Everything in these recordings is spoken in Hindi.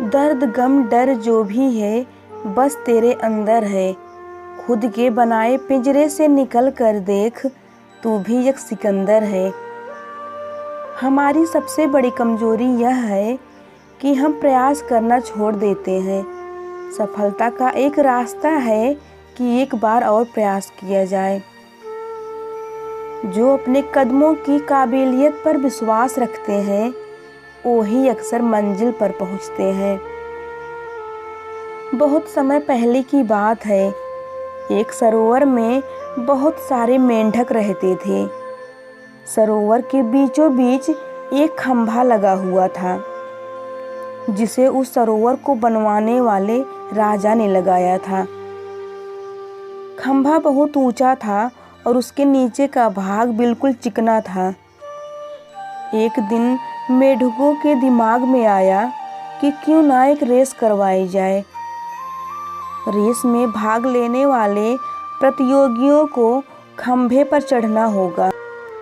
दर्द गम डर जो भी है बस तेरे अंदर है। खुद के बनाए पिंजरे से निकल कर देख, तू भी एक सिकंदर है। हमारी सबसे बड़ी कमजोरी यह है कि हम प्रयास करना छोड़ देते हैं। सफलता का एक रास्ता है कि एक बार और प्रयास किया जाए। जो अपने कदमों की काबिलियत पर विश्वास रखते हैं वही अक्सर मंजिल पर पहुंचते हैं। बहुत समय पहले की बात है, एक सरोवर में बहुत सारे मेंढक रहते थे। सरोवर के बीचों बीच एक खंभा लगा हुआ था, जिसे उस सरोवर को बनवाने वाले राजा ने लगाया था। खंभा बहुत ऊंचा था और उसके नीचे का भाग बिल्कुल चिकना था। एक दिन मेंढकों के दिमाग में आया कि क्यों ना एक रेस करवाई जाए। रेस में भाग लेने वाले प्रतियोगियों को खंभे पर चढ़ना होगा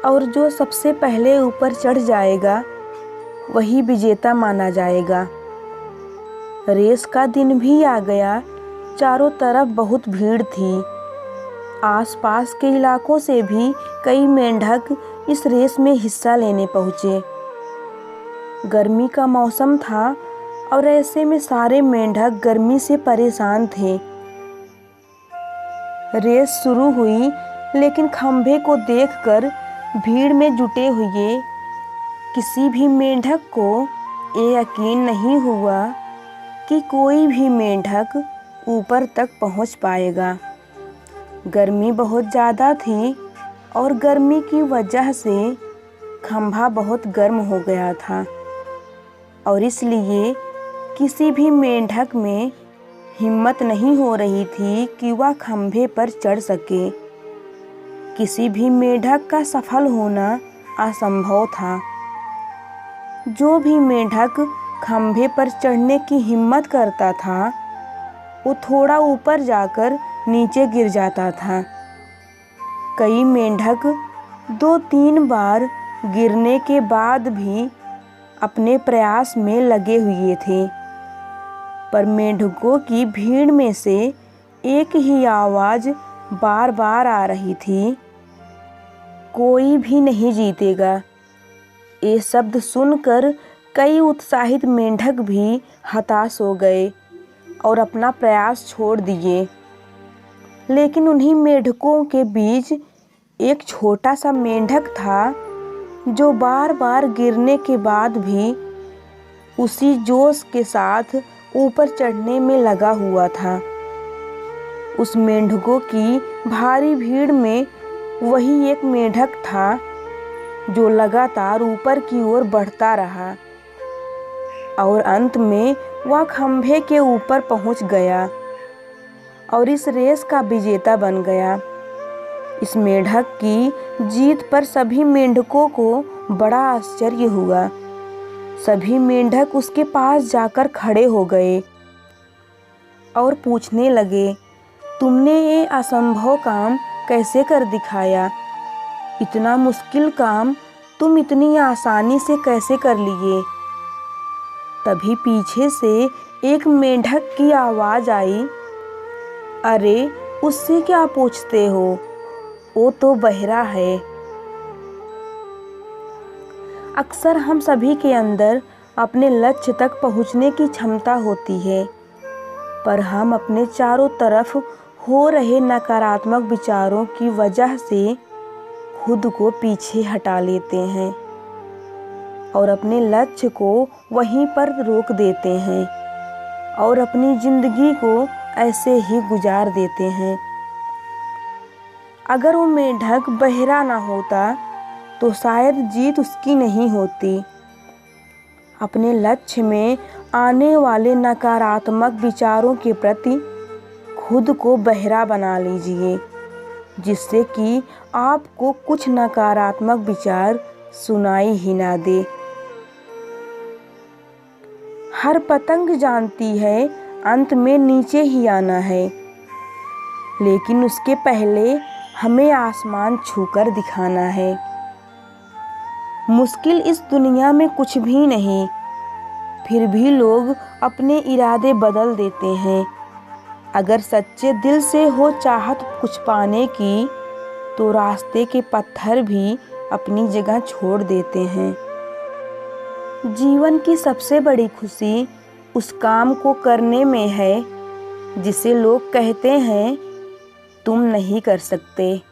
और जो सबसे पहले ऊपर चढ़ जाएगा वही विजेता माना जाएगा। रेस का दिन भी आ गया। चारों तरफ बहुत भीड़ थी। आसपास के इलाकों से भी कई मेंढक इस रेस में हिस्सा लेने पहुँचे। गर्मी का मौसम था और ऐसे में सारे मेंढक गर्मी से परेशान थे। रेस शुरू हुई, लेकिन खंभे को देखकर भीड़ में जुटे हुए किसी भी मेंढक को ये यकीन नहीं हुआ कि कोई भी मेंढक ऊपर तक पहुंच पाएगा। गर्मी बहुत ज़्यादा थी और गर्मी की वजह से खंभा बहुत गर्म हो गया था और इसलिए किसी भी मेंढक में हिम्मत नहीं हो रही थी कि वह खंभे पर चढ़ सके। किसी भी मेंढक का सफल होना असंभव था। जो भी मेंढक खंभे पर चढ़ने की हिम्मत करता था वो थोड़ा ऊपर जाकर नीचे गिर जाता था। कई मेंढक 2-3 बार गिरने के बाद भी अपने प्रयास में लगे हुए थे, पर मेंढकों की भीड़ में से एक ही आवाज़ बार बार आ रही थी, कोई भी नहीं जीतेगा। ये शब्द सुनकर कई उत्साहित मेंढक भी हताश हो गए और अपना प्रयास छोड़ दिए। लेकिन उन्हीं मेंढकों के बीच एक छोटा सा मेंढक था जो बार बार गिरने के बाद भी उसी जोश के साथ ऊपर चढ़ने में लगा हुआ था। उस मेंढकों की भारी भीड़ में वही एक मेंढक था जो लगातार ऊपर की ओर बढ़ता रहा और अंत में वह खंभे के ऊपर पहुंच गया और इस रेस का विजेता बन गया। इस मेंढक की जीत पर सभी मेंढकों को बड़ा आश्चर्य हुआ। सभी मेंढक उसके पास जाकर खड़े हो गए और पूछने लगे, तुमने ये असंभव काम कैसे कर दिखाया? इतना मुश्किल काम तुम इतनी आसानी से कैसे कर लिए? तभी पीछे से एक मेंढक की आवाज़ आई, अरे उससे क्या पूछते हो, वो तो बहरा है। अक्सर हम सभी के अंदर अपने लक्ष्य तक पहुंचने की क्षमता होती है, पर हम अपने चारों तरफ हो रहे नकारात्मक विचारों की वजह से खुद को पीछे हटा लेते हैं और अपने लक्ष्य को वहीं पर रोक देते हैं और अपनी ज़िंदगी को ऐसे ही गुजार देते हैं। अगर वो मेंढक बहरा ना होता तो शायद जीत उसकी नहीं होती। अपने लक्ष्य में आने वाले नकारात्मक विचारों के प्रति खुद को बहरा बना लीजिए, जिससे कि आपको कुछ नकारात्मक विचार सुनाई ही ना दे। हर पतंग जानती है अंत में नीचे ही आना है, लेकिन उसके पहले हमें आसमान छूकर दिखाना है। मुश्किल इस दुनिया में कुछ भी नहीं, फिर भी लोग अपने इरादे बदल देते हैं। अगर सच्चे दिल से हो चाहत कुछ पाने की, तो रास्ते के पत्थर भी अपनी जगह छोड़ देते हैं। जीवन की सबसे बड़ी खुशी उस काम को करने में है जिसे लोग कहते हैं तुम नहीं कर सकते।